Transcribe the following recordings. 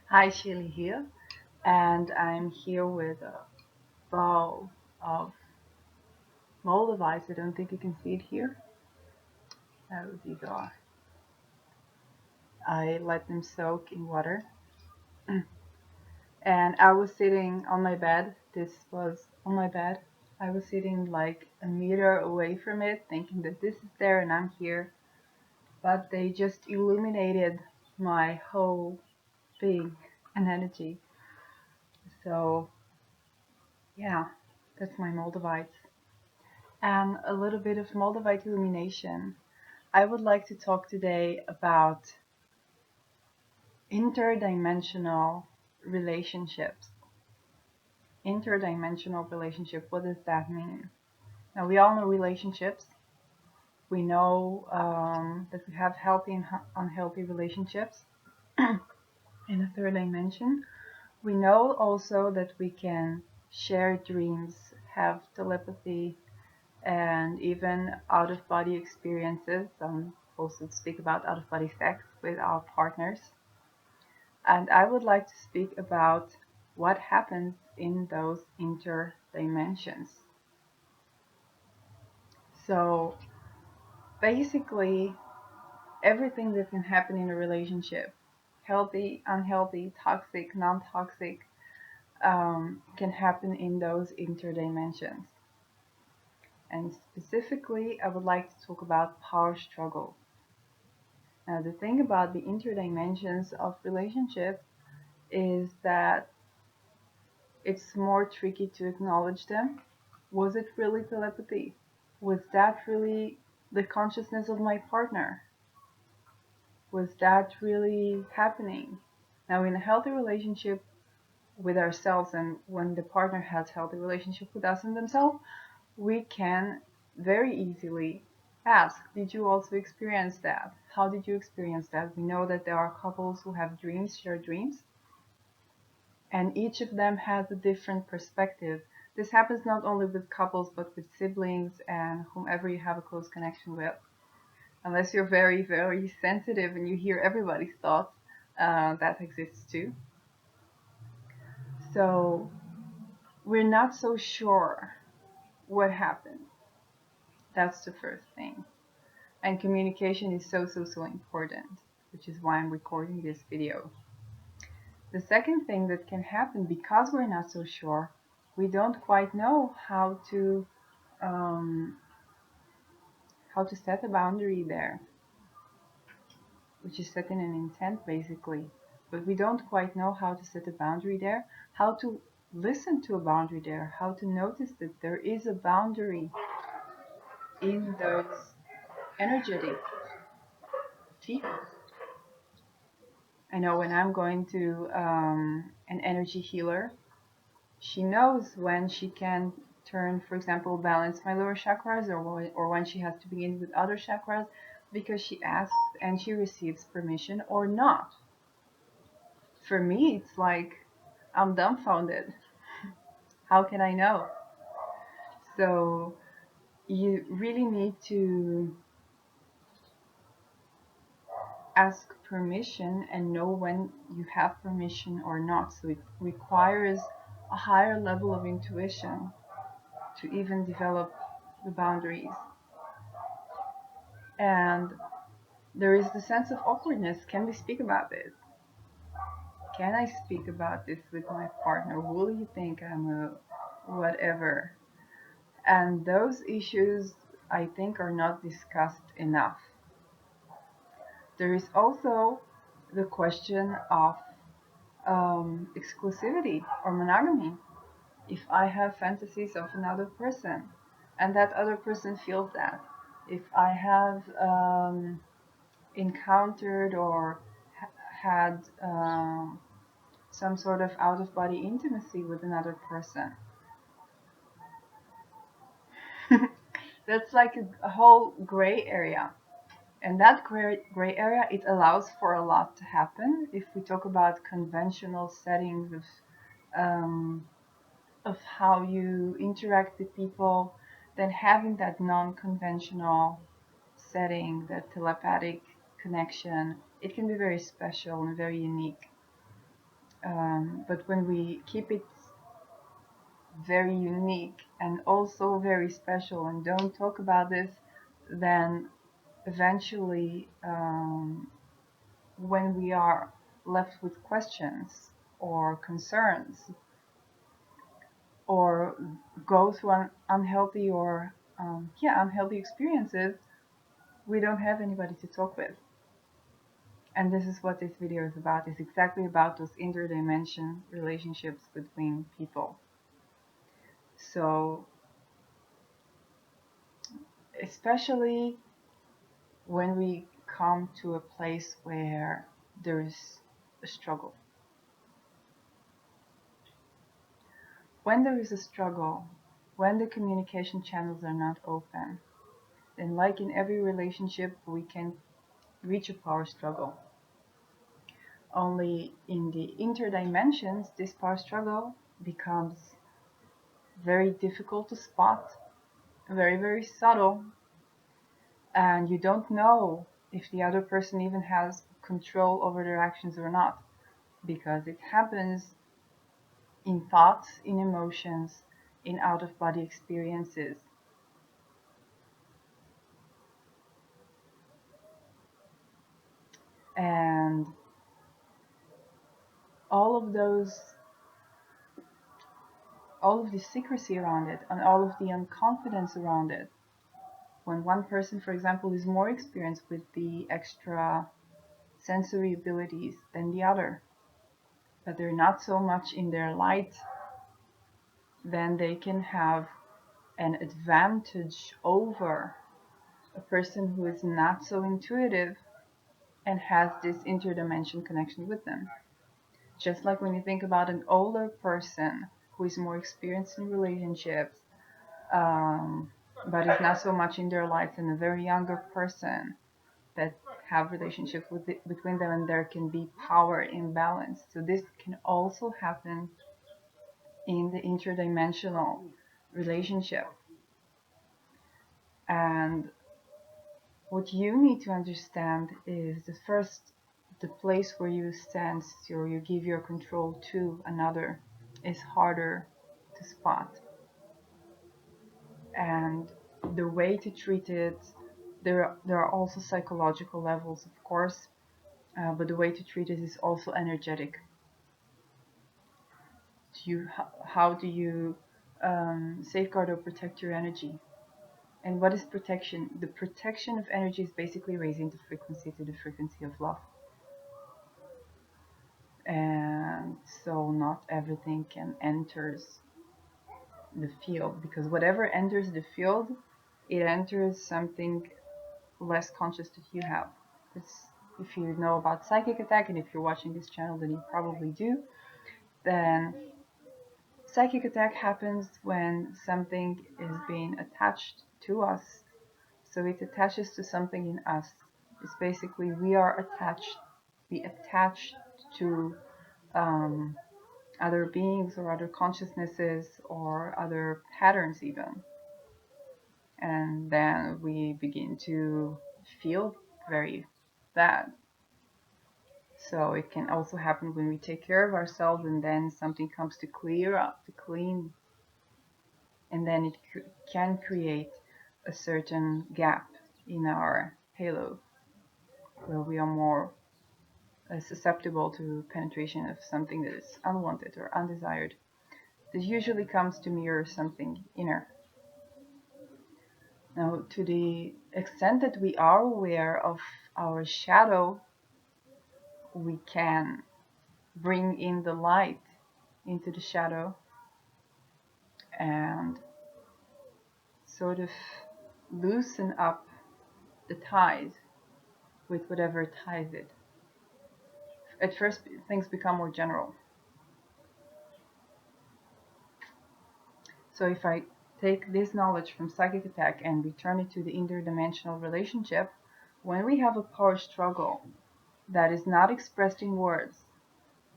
Hi, Shirley here, and I'm here with a bowl of Moldavite. I don't think you can see it here. Oh, these are. I let them soak in water, and I was sitting on my bed. This was on my bed. I was sitting like a meter away from it, thinking that this is there and I'm here, but they just illuminated my whole being and energy. So, yeah, that's my Moldavite. And a little bit of Moldavite illumination. I would like to talk today about interdimensional relationships. Interdimensional relationship, what does that mean? Now, we all know relationships. We know that we have healthy and unhealthy relationships in the third dimension. We know also that we can share dreams, have telepathy, and even out of body experiences. Also speak about out of body sex with our partners. And I would like to speak about what happens in those interdimensions. So basically, everything that can happen in a relationship, healthy, unhealthy, toxic, non toxic, can happen in those interdimensions. And specifically, I would like to talk about power struggle. Now, the thing about the interdimensions of relationship is that it's more tricky to acknowledge them. Was it really telepathy? Was that really the consciousness of my partner? Was that really happening? Now, in a healthy relationship with ourselves, and when the partner has healthy relationship with us and themselves, we can very easily ask, did you also experience that? How did you experience that? We know that there are couples who have dreams, share dreams, and each of them has a different perspective. This happens not only with couples, but with siblings and whomever you have a close connection with. Unless you're very, very sensitive and you hear everybody's thoughts, that exists too. So we're not so sure what happened. That's the first thing. And communication is so important, which is why I'm recording this video. The second thing that can happen, because we're not so sure, we don't quite know um, how to set a boundary there, which is setting an intent basically. But we don't quite know how to set a boundary there, how to listen to a boundary there, how to notice that there is a boundary in those energetic fields. I know when I'm going to an energy healer, she knows when she can turn, for example, balance my lower chakras, or when she has to begin with other chakras, because she asks and she receives permission or not. For me, it's like I'm dumbfounded. How can I know? So you really need to ask permission and know when you have permission or not. So it requires a higher level of intuition to even develop the boundaries. And there is the sense of awkwardness. Can we speak about this? Can I speak about this with my partner? Will he think I'm a whatever? And those issues, I think, are not discussed enough. There is also the question of exclusivity or monogamy. If I have fantasies of another person and that other person feels that, if I have encountered or had some sort of out of body intimacy with another person, that's like a whole gray area. And that gray area, it allows for a lot to happen. If we talk about conventional settings of how you interact with people, then having that non-conventional setting, that telepathic connection, it can be very special and very unique. But when we keep it very unique and also very special and don't talk about this, then eventually, when we are left with questions or concerns or go through unhealthy or unhealthy experiences, we don't have anybody to talk with. And this is what this video is about. It's exactly about those interdimension relationships between people. So especially when we come to a place where there's a struggle. When there is a struggle, when the communication channels are not open, then like in every relationship, we can reach a power struggle. Only in the interdimensions, this power struggle becomes very difficult to spot, very, very subtle, and you don't know if the other person even has control over their actions or not, because it happens in thoughts, in emotions, in out-of-body experiences. And all of the secrecy around it and all of the unconfidence around it, when one person, for example, is more experienced with the extra sensory abilities than the other, but they're not so much in their light, then they can have an advantage over a person who is not so intuitive and has this interdimension connection with them. Just like when you think about an older person who is more experienced in relationships, but is not so much in their lives, and a very younger person that have relationships between them, and there can be power imbalance. So this can also happen in the interdimensional relationship. And what you need to understand is the place where you stand or you give your control to another is harder to spot. And the way to treat it, there are also psychological levels, of course, but the way to treat it is also energetic. How do you safeguard or protect your energy? And what is protection? The protection of energy is basically raising the frequency to the frequency of love. And so not everything can enters the field, because whatever enters the field, it enters something less conscious that you have. If you know about psychic attack, and if you're watching this channel, then you probably do, then psychic attack happens when something is being attached to us. So it attaches to something in us. It's basically we attach to other beings or other consciousnesses or other patterns even. And then we begin to feel very bad. So it can also happen when we take care of ourselves and then something comes to clear up, to clean, and then it can create a certain gap in our halo where we are more susceptible to penetration of something that is unwanted or undesired. This usually comes to mirror something inner. Now, to the extent that we are aware of our shadow, we can bring in the light into the shadow and sort of loosen up the ties with whatever ties it. At first, things become more general. So if I take this knowledge from psychic attack and return it to the interdimensional relationship, when we have a power struggle that is not expressed in words,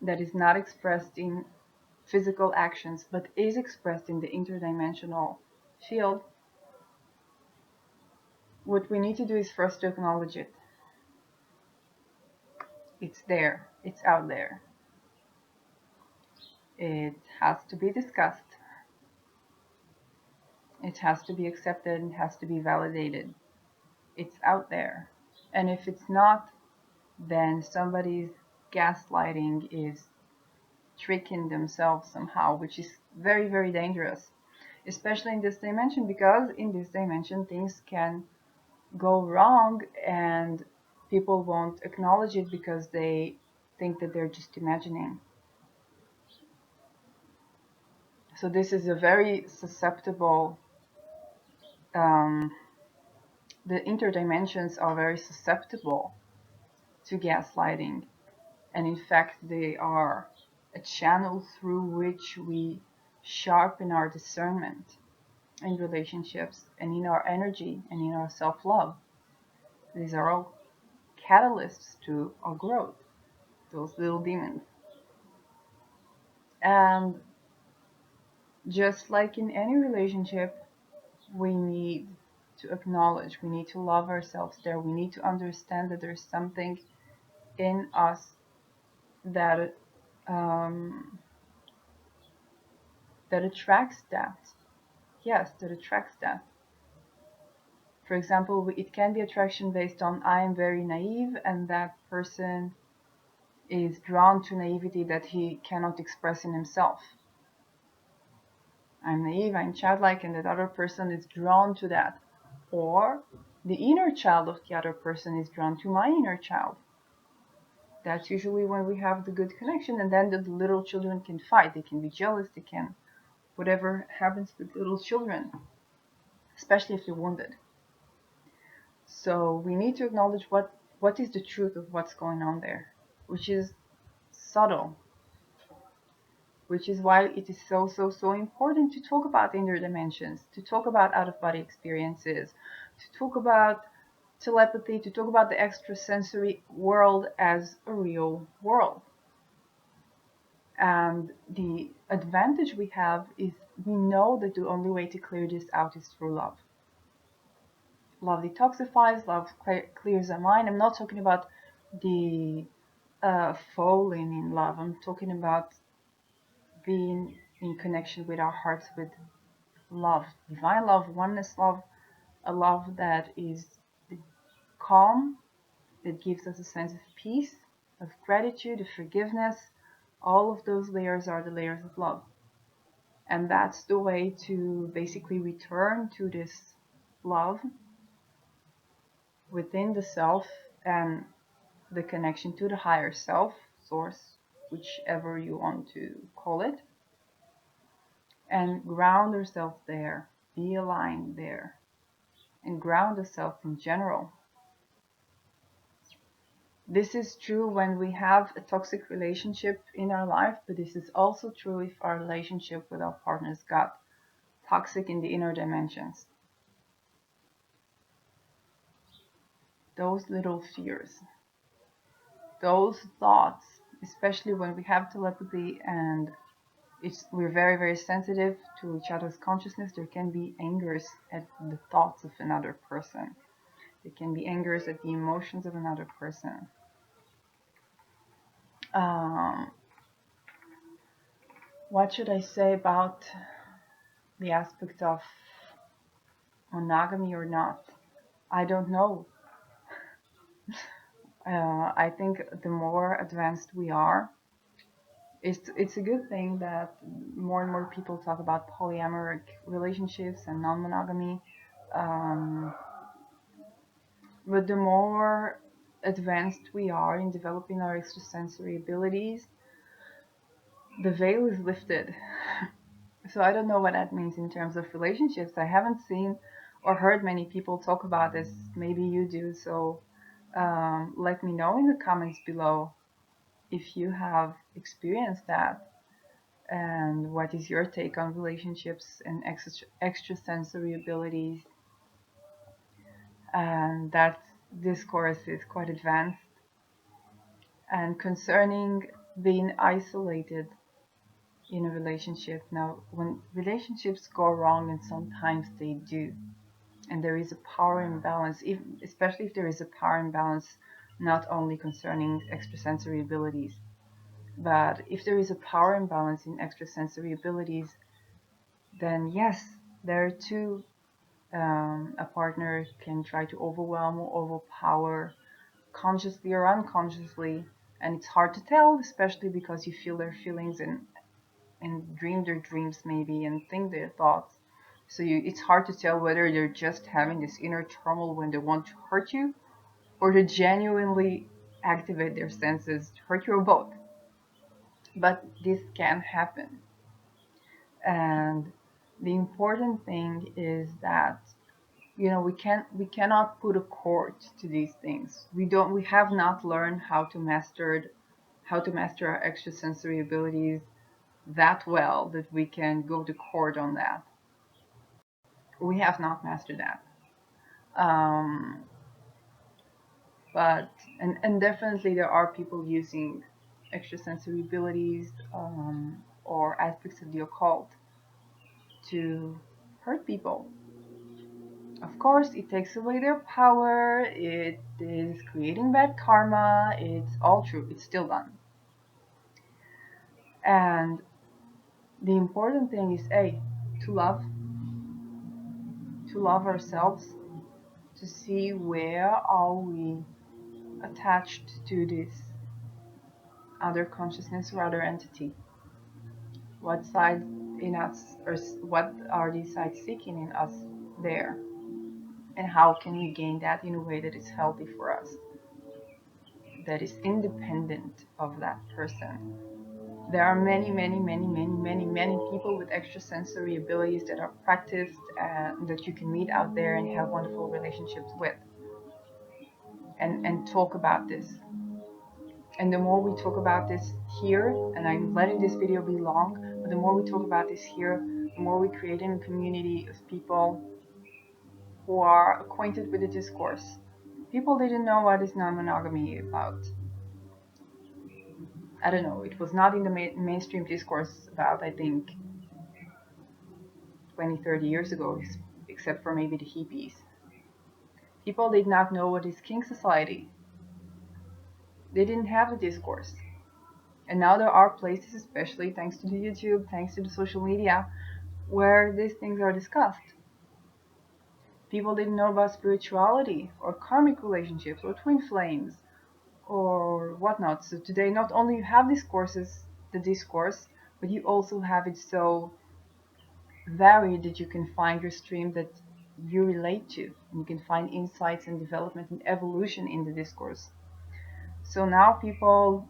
that is not expressed in physical actions, but is expressed in the interdimensional field, what we need to do is first to acknowledge it. It's there, it's out there. It has to be discussed. It has to be accepted and has to be validated. It's out there. And if it's not, then somebody's gaslighting is tricking themselves somehow, which is very, very dangerous, especially in this dimension, because in this dimension things can go wrong and people won't acknowledge it because they think that they're just imagining. So this is a very susceptible, um, the interdimensions are very susceptible to gaslighting. And in fact, they are a channel through which we sharpen our discernment in relationships and in our energy and in our self-love. These are all catalysts to our growth, those little demons. And just like in any relationship, we need to acknowledge, we need to love ourselves there. We need to understand that there's something in us that um, that attracts that. Yes, that attracts that. For example, it can be attraction based on I am very naive, and that person is drawn to naivety that he cannot express in himself. I'm naive, I'm childlike, and that other person is drawn to that. Or the inner child of the other person is drawn to my inner child. That's usually when we have the good connection, and then the little children can fight. They can be jealous, they can, whatever happens with little children, especially if they're wounded. So we need to acknowledge what is the truth of what's going on there, which is subtle, which is why it is so important to talk about inner dimensions, to talk about out-of-body experiences, to talk about telepathy, to talk about the extrasensory world as a real world. And the advantage we have is we know that the only way to clear this out is through love. Love detoxifies, love clears our mind. I'm not talking about the falling in love. I'm talking about being in connection with our hearts, with love, divine love, oneness love, a love that is calm, that gives us a sense of peace, of gratitude, of forgiveness. All of those layers are the layers of love. And that's the way to basically return to this love within the self and the connection to the higher self, source, whichever you want to call it, and ground yourself there, be aligned there, and ground yourself in general. This is true when we have a toxic relationship in our life, but this is also true if our relationship with our partners got toxic in the inner dimensions. Those little fears, those thoughts, especially when we have telepathy and we're very sensitive to each other's consciousness, there can be angers at the thoughts of another person. There can be angers at the emotions of another person. What should I say about the aspect of monogamy or not? I don't know. I think the more advanced we are, it's a good thing that more and more people talk about polyamorous relationships and non-monogamy. But the more advanced we are in developing our extrasensory abilities, the veil is lifted. So I don't know what that means in terms of relationships. I haven't seen or heard many people talk about this. Maybe you do. So let me know in the comments below if you have experienced that and what is your take on relationships and extrasensory abilities. And that discourse is quite advanced. And concerning being isolated in a relationship, now when relationships go wrong, and sometimes they do, and there is a power imbalance, especially if there is a power imbalance not only concerning extrasensory abilities, But if there is a power imbalance in extrasensory abilities, then yes, there too, a partner can try to overwhelm or overpower, consciously or unconsciously, and it's hard to tell, especially because you feel their feelings and dream their dreams maybe and think their thoughts. So it's hard to tell whether they're just having this inner turmoil when they want to hurt you, or to genuinely activate their senses to hurt you, or both. But this can happen. And the important thing is that, we cannot put a court to these things. We have not learned how to master our extrasensory abilities that well that we can go to court on that. We have not mastered that. um, but and definitely there are people using extrasensory abilities, or aspects of the occult to hurt people. Of course, it takes away their power, it is creating bad karma, it's all true, it's still done. And the important thing is, A, to love, ourselves, to see where are we attached to this other consciousness or other entity. What side in us, or what are these sides seeking in us there? And how can we gain that in a way that is healthy for us, that is independent of that person? There are many, many, many, many, many, many people with extrasensory abilities that are practiced and that you can meet out there and have wonderful relationships with, and talk about this. And the more we talk about this here, and I'm letting this video be long, but the more we talk about this here, the more we create a community of people who are acquainted with the discourse. People didn't know what is non-monogamy about. I don't know, it was not in the mainstream discourse about, I think, 20, 30 years ago, except for maybe the hippies. People did not know what is King Society. They didn't have the discourse. And now there are places, especially thanks to the YouTube, thanks to the social media, where these things are discussed. People didn't know about spirituality or karmic relationships or twin flames or whatnot. So today, not only you have the discourse, but you also have it so varied that you can find your stream that you relate to, and you can find insights and development and evolution in the discourse. So now people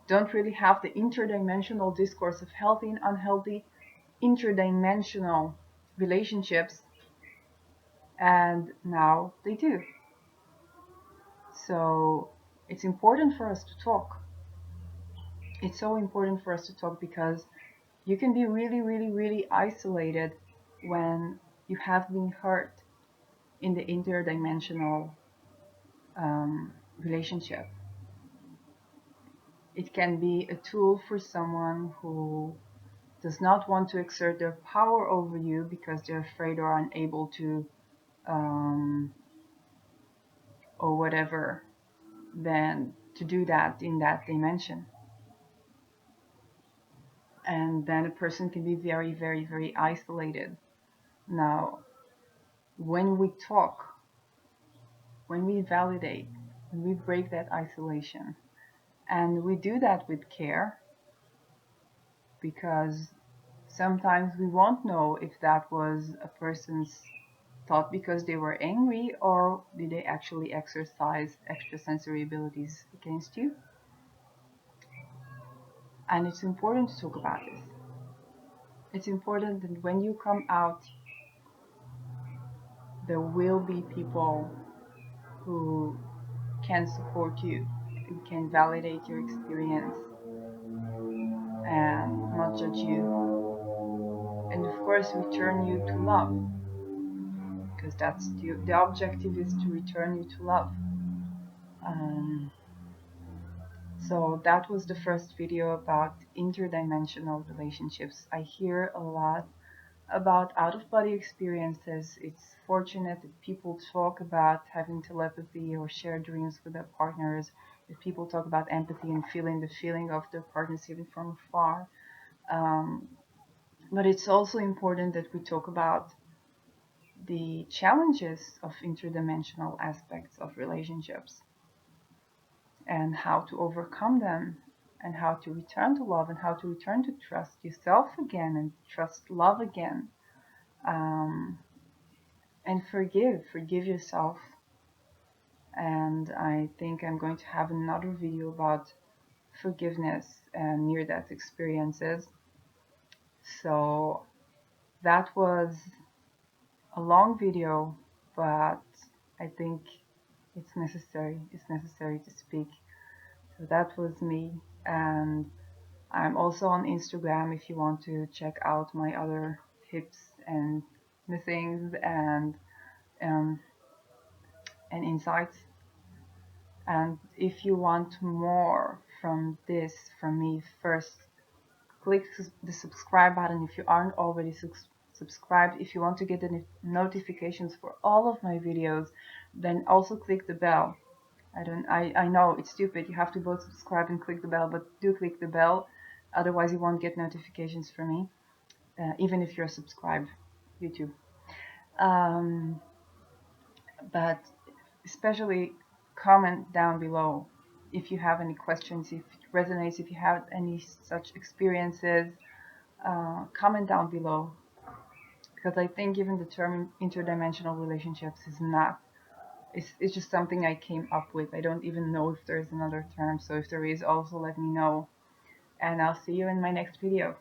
don't really have the interdimensional discourse of healthy and unhealthy interdimensional relationships, and now they do. So it's important for us to talk. It's so important for us to talk because you can be really, really, really isolated when you have been hurt in the interdimensional relationship. It can be a tool for someone who does not want to exert their power over you because they're afraid or unable to, or whatever, then to do that in that dimension. And then a person can be very, very, very isolated. Now, when we talk, when we validate, when we break that isolation, and we do that with care, because sometimes we won't know if that was a person's thought because they were angry, or did they actually exercise extrasensory abilities against you. And it's important to talk about this. It's important that when you come out, there will be people who can support you, who can validate your experience and not judge you. And of course, return you to love, because that's the objective is to return you to love. Um, so that was the first video about interdimensional relationships. I hear a lot about out-of-body experiences. It's fortunate that people talk about having telepathy or share dreams with their partners. If people talk about empathy and feeling the feeling of their partners even from afar. Um, but it's also important that we talk about the challenges of interdimensional aspects of relationships and how to overcome them and how to return to love and how to return to trust yourself again and trust love again, um, and forgive yourself. And I think I'm going to have another video about forgiveness and near-death experiences. So that was a long video, but I think it's necessary. It's necessary to speak. So that was me, and I'm also on Instagram if you want to check out my other tips and things um, and insights. And if you want more from me, first click the subscribe button if you aren't already subscribed. If you want to get the notifications for all of my videos, then also click the bell. I know it's stupid, you have to both subscribe and click the bell, but do click the bell, otherwise you won't get notifications from me, even if you're subscribed. YouTube. um, but especially comment down below if you have any questions, if it resonates, if you have any such experiences. Comment down below, because I think even the term interdimensional relationships is not, it's just something I came up with. I don't even know if there's another term, so if there is, also let me know, and I'll see you in my next video.